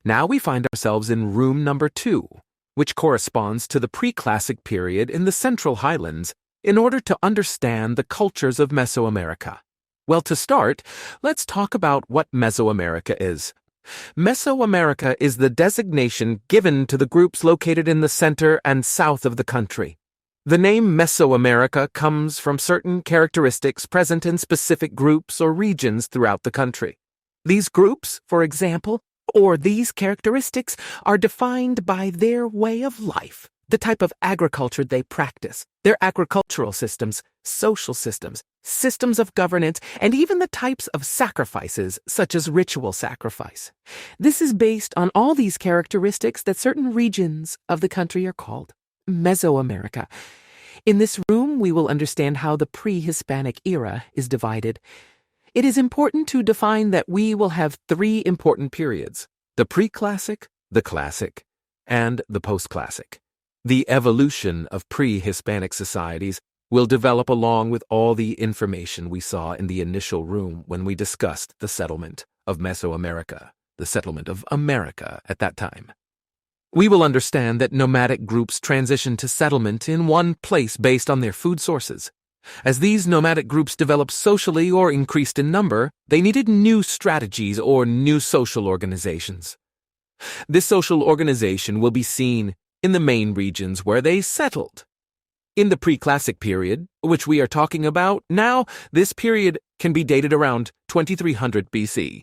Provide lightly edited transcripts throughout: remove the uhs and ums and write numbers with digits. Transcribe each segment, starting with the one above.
Now we find ourselves in room number 2, which corresponds to the pre-classic period in the Central Highlands, in order to understand the cultures of Mesoamerica. Well, to start, let's talk about what Mesoamerica is. Mesoamerica is the designation given to the groups located in the center and south of the country. The name Mesoamerica comes from certain characteristics present in specific groups or regions throughout the country. These groups, for example, or these characteristics, are defined by their way of life, the type of agriculture they practice, their agricultural systems, social systems, systems of governance, and even the types of sacrifices, such as ritual sacrifice. This is based on all these characteristics that certain regions of the country are called Mesoamerica. In this room, we will understand how the pre-Hispanic era is divided. It is important to define that we will have 3 important periods: the pre-classic, the classic, and the post-classic. The evolution of pre-Hispanic societies will develop along with all the information we saw in the initial room when we discussed the settlement of Mesoamerica, the settlement of America at that time. We will understand that nomadic groups transitioned to settlement in one place based on their food sources. As these nomadic groups developed socially or increased in number, they needed new strategies or new social organizations. This social organization will be seen in the main regions where they settled. In the pre-classic period, which we are talking about now, this period can be dated around 2300 BC.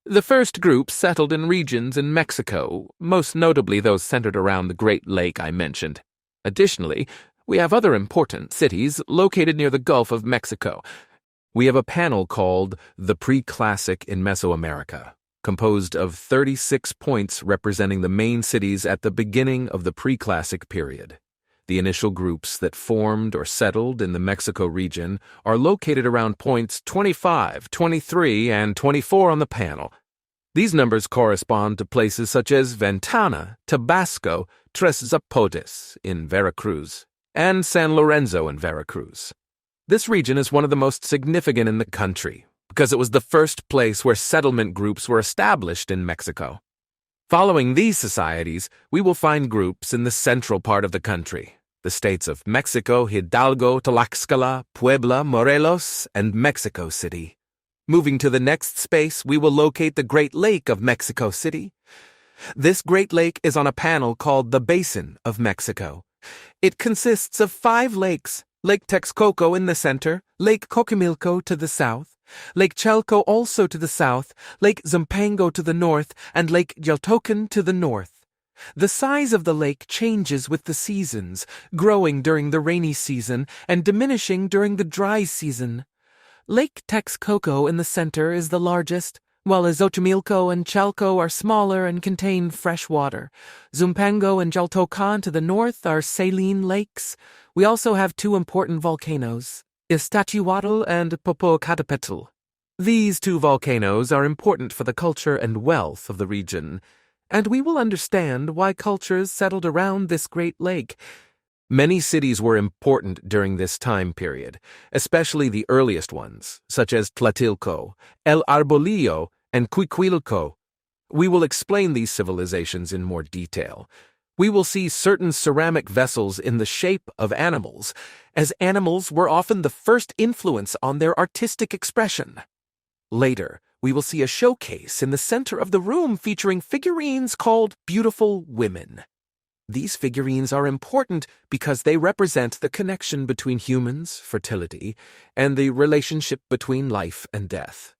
The first group settled in regions in Mexico, most notably those centered around the Great Lake I mentioned. Additionally, we have other important cities located near the Gulf of Mexico. We have a panel called The Pre-Classic in Mesoamerica, composed of 36 points representing the main cities at the beginning of the pre-classic period. The initial groups that formed or settled in the Mexico region are located around points 25, 23, and 24 on the panel. These numbers correspond to places such as Ventana, Tabasco, Tres Zapotes in Veracruz, and San Lorenzo in Veracruz. This region is one of the most significant in the country because it was the first place where settlement groups were established in Mexico. Following these societies, we will find groups in the central part of the country, the states of Mexico, Hidalgo, Tlaxcala, Puebla, Morelos, and Mexico City. Moving to the next space, we will locate the Great Lake of Mexico City. This Great Lake is on a panel called the Basin of Mexico. It consists of 5 lakes: Lake Texcoco in the center, Lake Coquimilco to the south, Lake Chalco also to the south, Lake Zumpango to the north, and Lake Yaltocan to the north. The size of the lake changes with the seasons, growing during the rainy season and diminishing during the dry season. Lake Texcoco in the center is the largest, while Xochimilco and Chalco are smaller and contain fresh water. Zumpango and Yaltocan to the north are saline lakes. We also have 2 important volcanoes, Iztaccíhuatl and Popocatépetl. These 2 volcanoes are important for the culture and wealth of the region, and we will understand why cultures settled around this great lake. Many cities were important during this time period, especially the earliest ones, such as Tlatilco, El Arbolillo, and Cuicuilco. We will explain these civilizations in more detail. We will see certain ceramic vessels in the shape of animals, as animals were often the first influence on their artistic expression. Later, we will see a showcase in the center of the room featuring figurines called Beautiful Women. These figurines are important because they represent the connection between humans, fertility, and the relationship between life and death.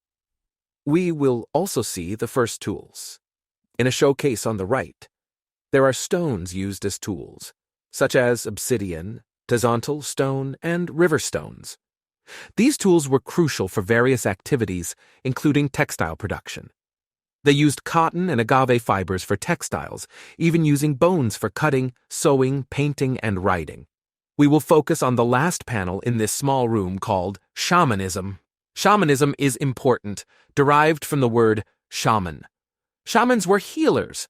We will also see the first tools. In a showcase on the right, there are stones used as tools, such as obsidian, tezontle stone, and river stones. These tools were crucial for various activities, including textile production. They used cotton and agave fibers for textiles, even using bones for cutting, sewing, painting, and writing. We will focus on the last panel in this small room called Shamanism. Shamanism is important, derived from the word shaman. Shamans were healers.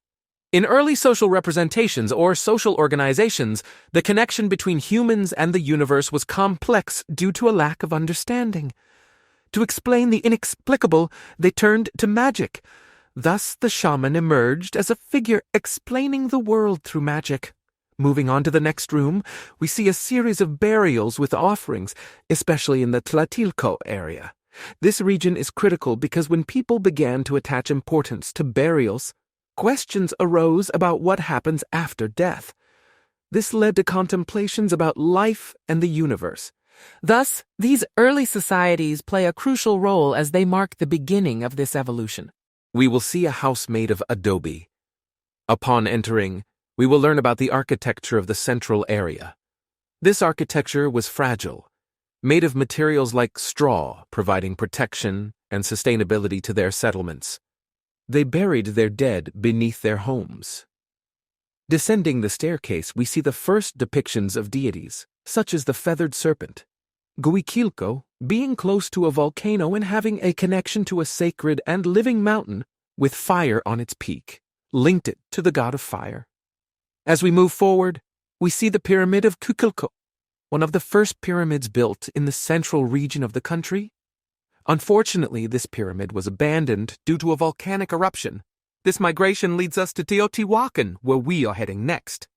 In early social representations or social organizations, the connection between humans and the universe was complex due to a lack of understanding. To explain the inexplicable, they turned to magic. Thus, the shaman emerged as a figure explaining the world through magic. Moving on to the next room, we see a series of burials with offerings, especially in the Tlatilco area. This region is critical because when people began to attach importance to burials, questions arose about what happens after death. This led to contemplations about life and the universe. Thus, these early societies play a crucial role as they mark the beginning of this evolution. We will see a house made of adobe. Upon entering, we will learn about the architecture of the central area. This architecture was fragile, made of materials like straw, providing protection and sustainability to their settlements. They buried their dead beneath their homes. Descending the staircase, we see the first depictions of deities, such as the feathered serpent. Guiquilco, being close to a volcano and having a connection to a sacred and living mountain with fire on its peak, linked it to the god of fire. As we move forward, we see the Pyramid of Cuculco, one of the first pyramids built in the central region of the country. Unfortunately, this pyramid was abandoned due to a volcanic eruption. This migration leads us to Teotihuacan, where we are heading next.